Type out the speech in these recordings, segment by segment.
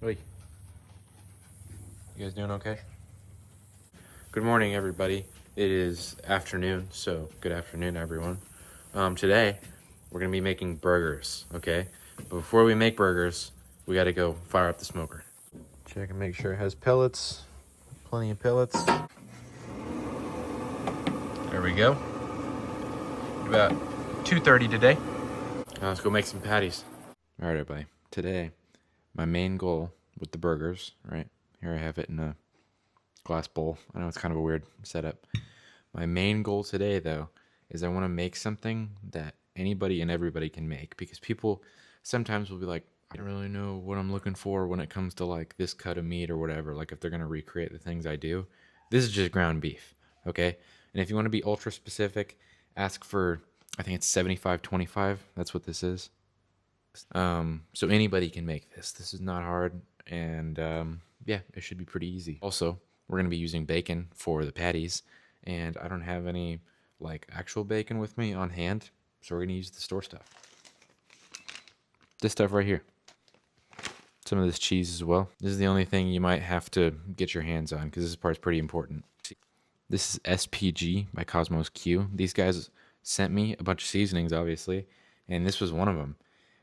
Oi. You guys doing okay? Good morning, everybody. It is afternoon, so good afternoon, everyone. Today, we're gonna be making burgers, okay? But before we make burgers, we gotta go fire up the smoker. Check and make sure it has pellets. Plenty of pellets. There we go. About 2:30 today. Now let's go make some patties. All right, everybody. Today, my main goal with the burgers, right? Here I have it in a glass bowl. I know it's kind of a weird setup. My main goal today, though, is I want to make something that anybody and everybody can make, because people sometimes will be like, I don't really know what I'm looking for when it comes to like this cut of meat or whatever, like if they're going to recreate the things I do. This is just ground beef, okay? And if you want to be ultra specific, ask for, I think it's 75-25. That's what this is. So anybody can make this. This is not hard, and yeah, it should be pretty easy. Also, we're gonna be using bacon for the patties, and I don't have any like actual bacon with me on hand, so we're gonna use the store stuff. This stuff right here. Some of this cheese as well. This is the only thing you might have to get your hands on, because this part's pretty important. This is SPG by Cosmos Q. These guys sent me a bunch of seasonings, obviously, and this was one of them.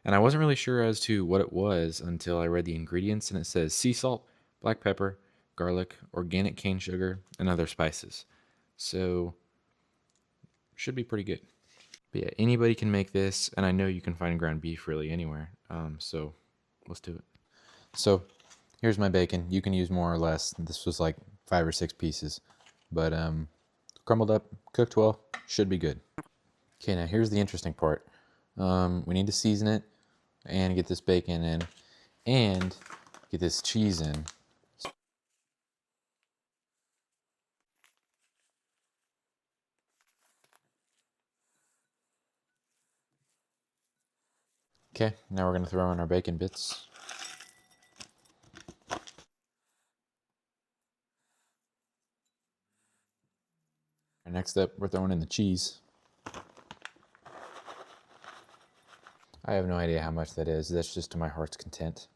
And I wasn't really sure as to what it was until I read the ingredients, and it says sea salt, black pepper, garlic, organic cane sugar, and other spices. So, should be pretty good. But yeah, anybody can make this, and I know you can find ground beef really anywhere. So, let's do it. So, here's my bacon. You can use more or less. This was like 5 or 6 pieces. But, crumbled up, cooked well, should be good. Okay, now here's the interesting part. We need to season it and get this bacon in and get this cheese in. Okay, now we're gonna throw in our bacon bits. Next up, we're throwing in the cheese. I have no idea how much that is. That's just to my heart's content.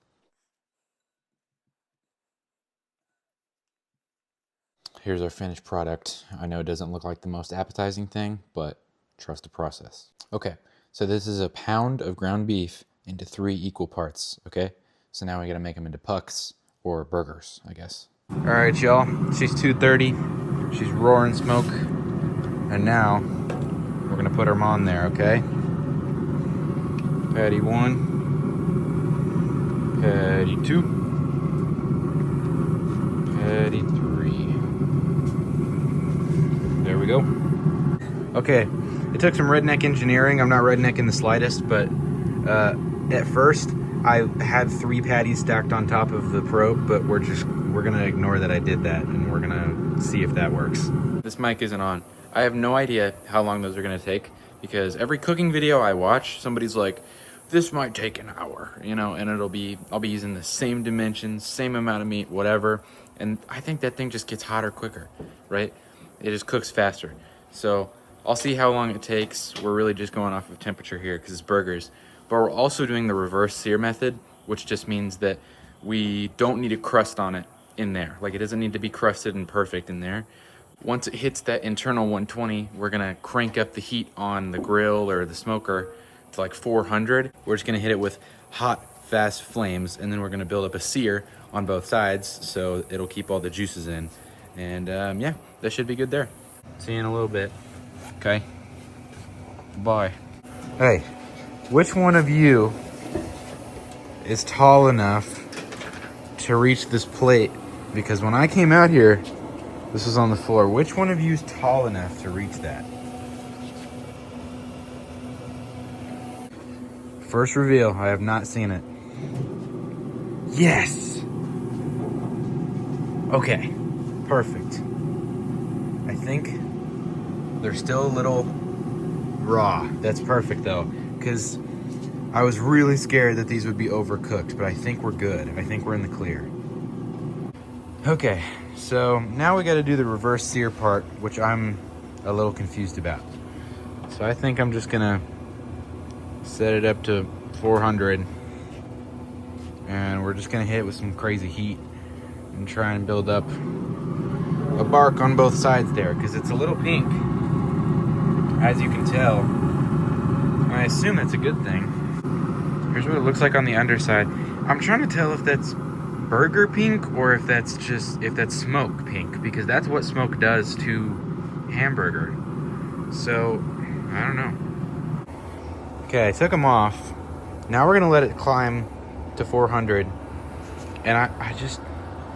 Here's our finished product. I know it doesn't look like the most appetizing thing, but trust the process. Okay, so this is a pound of ground beef into 3 equal parts, okay? So now we gotta make them into pucks or burgers, I guess. All right, y'all, she's 2:30. She's roaring smoke. And now we're gonna put them on there, okay? Patty 1, patty 2, patty 3. There we go. Okay, it took some redneck engineering. I'm not redneck in the slightest, but at first I had 3 patties stacked on top of the probe, but we're gonna ignore that I did that, and we're gonna see if that works. This mic isn't on. I have no idea how long those are gonna take, because every cooking video I watch, somebody's like, this might take an hour, you know, and I'll be using the same dimensions, same amount of meat, whatever, and I think that thing just gets hotter quicker, right? It just cooks faster. So I'll see how long it takes. We're really just going off of temperature here because it's burgers, but we're also doing the reverse sear method, which just means that we don't need a crust on it in there. Like, it doesn't need to be crusted and perfect in there. Once it hits that internal 120, we're gonna crank up the heat on the grill or the smoker to like 400. We're just gonna hit it with hot, fast flames, and then we're gonna build up a sear on both sides so it'll keep all the juices in. And yeah, that should be good there. See you in a little bit. Okay, bye. Hey, which one of you is tall enough to reach this plate? Because when I came out here, this was on the floor. Which one of you is tall enough to reach that? First reveal, I have not seen it. Yes! Okay, perfect. I think they're still a little raw. That's perfect though, because I was really scared that these would be overcooked, but I think we're good. I think we're in the clear. Okay, so now we gotta do the reverse sear part, which I'm a little confused about. So I think I'm just gonna set it up to 400 and we're just gonna hit it with some crazy heat and try and build up a bark on both sides there, because it's a little pink, as you can tell. I assume that's a good thing. Here's what it looks like on the underside. I'm trying to tell if that's burger pink or if that's smoke pink, because that's what smoke does to hamburger. So I don't know. Okay, I took them off. Now we're gonna let it climb to 400, and I just,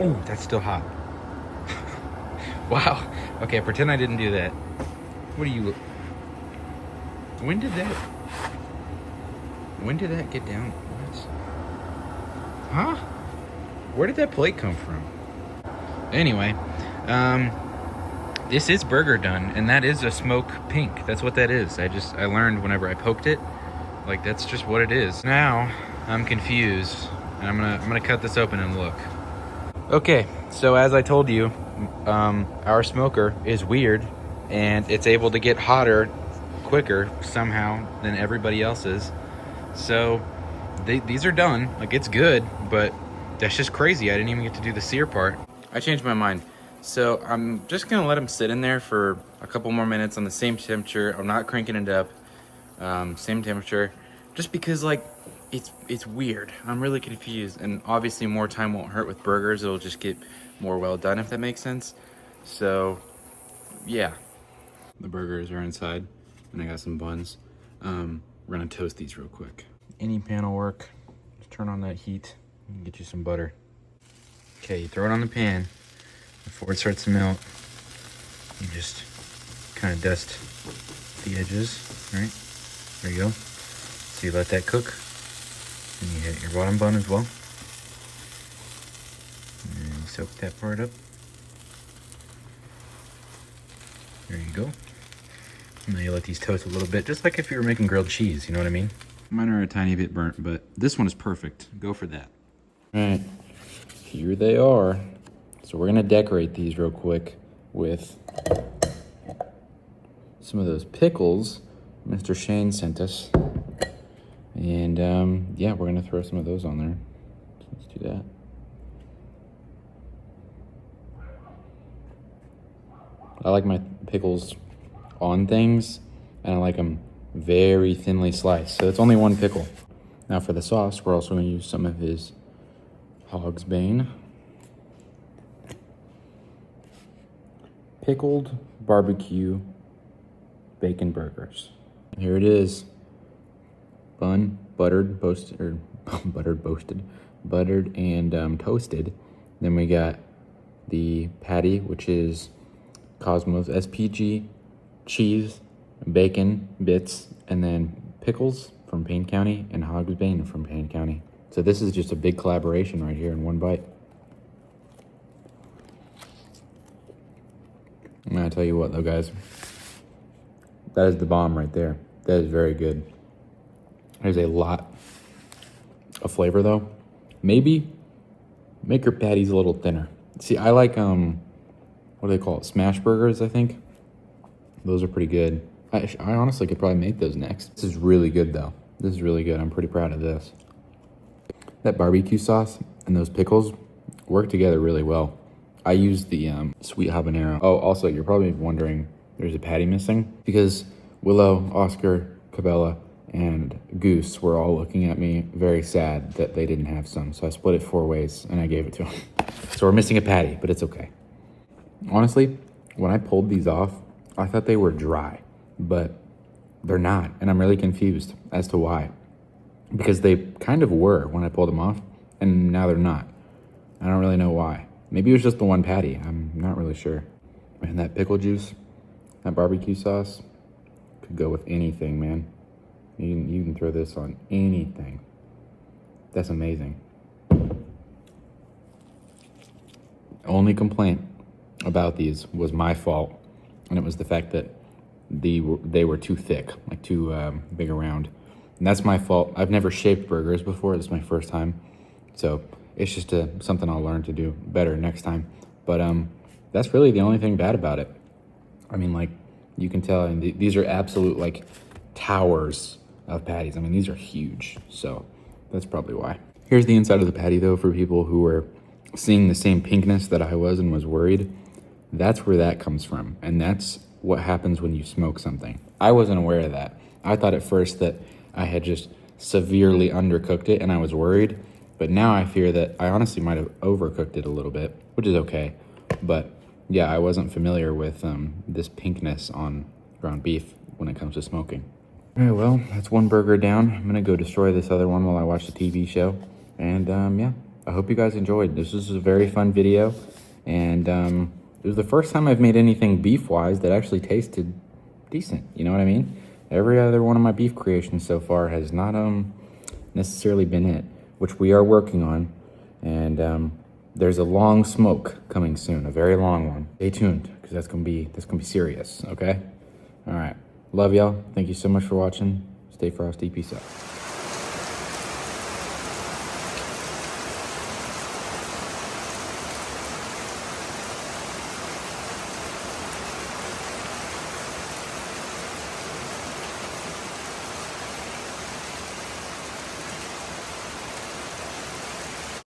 oh, that's still hot. Wow. Okay, pretend I didn't do that. What do you? When did that get down? What? Huh? Where did that plate come from? Anyway, this is burger done, and that is a smoke pink. That's what that is. I learned whenever I poked it, like that's just what it is. Now I'm confused, and I'm gonna cut this open and look. Okay, so as I told you, our smoker is weird, and it's able to get hotter quicker somehow than everybody else's. So these are done. Like, it's good, but that's just crazy. I didn't even get to do the sear part. I changed my mind. So I'm just gonna let them sit in there for a couple more minutes on the same temperature. I'm not cranking it up. Same temperature, just because like it's weird. I'm really confused, and obviously more time won't hurt with burgers. It'll just get more well done, if that makes sense. So yeah, the burgers are inside, and I got some buns. We're gonna toast these real quick. Any pan will work. Just turn on that heat and get you some butter. Okay, you throw it on the pan before it starts to melt. You just kind of dust the edges, right? There you go. So you let that cook, and you hit your bottom bun as well. And you soak that part up. There you go. And then you let these toast a little bit, just like if you were making grilled cheese, you know what I mean? Mine are a tiny bit burnt, but this one is perfect. Go for that. All right, here they are. So we're gonna decorate these real quick with some of those pickles Mr. Shane sent us. And yeah, we're gonna throw some of those on there. So let's do that. I like my pickles on things, and I like them very thinly sliced. So it's only one pickle. Now for the sauce, we're also gonna use some of his Hog's Bane. Pickled barbecue bacon burgers. Here it is. Bun, buttered, toasted, or buttered and toasted. Then we got the patty, which is Cosmos SPG, cheese, bacon bits, and then pickles from Payne County and Hog's Bane from Payne County. So this is just a big collaboration right here in one bite. I'm gonna tell you what though, guys. That is the bomb right there. That is very good. There's a lot of flavor though. Maybe make your patties a little thinner. See, I like, what do they call it? Smash burgers, I think. Those are pretty good. I honestly could probably make those next. This is really good though. This is really good. I'm pretty proud of this. That barbecue sauce and those pickles work together really well. I use the sweet habanero. Oh, also, you're probably wondering, there's a patty missing, because Willow, Oscar, Cabela, and Goose were all looking at me very sad that they didn't have some. So I split it 4 ways and I gave it to them. So we're missing a patty, but it's okay. Honestly, when I pulled these off, I thought they were dry, but they're not. And I'm really confused as to why. Because they kind of were when I pulled them off, and now they're not. I don't really know why. Maybe it was just the one patty. I'm not really sure. And that pickle juice, that barbecue sauce, could go with anything, man. You can throw this on anything. That's amazing. Only complaint about these was my fault, and it was the fact that they were too thick, like too big around. And that's my fault. I've never shaped burgers before. This is my first time. So it's just something I'll learn to do better next time. But that's really the only thing bad about it. I mean, like, you can tell, and these are absolute, like, towers of patties. I mean, these are huge. So that's probably why. Here's the inside of the patty though for people who were seeing the same pinkness that I was and was worried. That's where that comes from. And that's what happens when you smoke something. I wasn't aware of that. I thought at first that I had just severely undercooked it and I was worried. But now I fear that I honestly might have overcooked it a little bit, which is okay. But yeah, I wasn't familiar with this pinkness on ground beef when it comes to smoking. All right, well, that's one burger down. I'm gonna go destroy this other one while I watch the TV show. And yeah, I hope you guys enjoyed. This was a very fun video. And it was the first time I've made anything beef-wise that actually tasted decent. You know what I mean? Every other one of my beef creations so far has not necessarily been it, which we are working on. And there's a long smoke coming soon, a very long one. Stay tuned, because that's gonna be serious, okay? All right. Love y'all. Thank you so much for watching. Stay frosty. Peace out.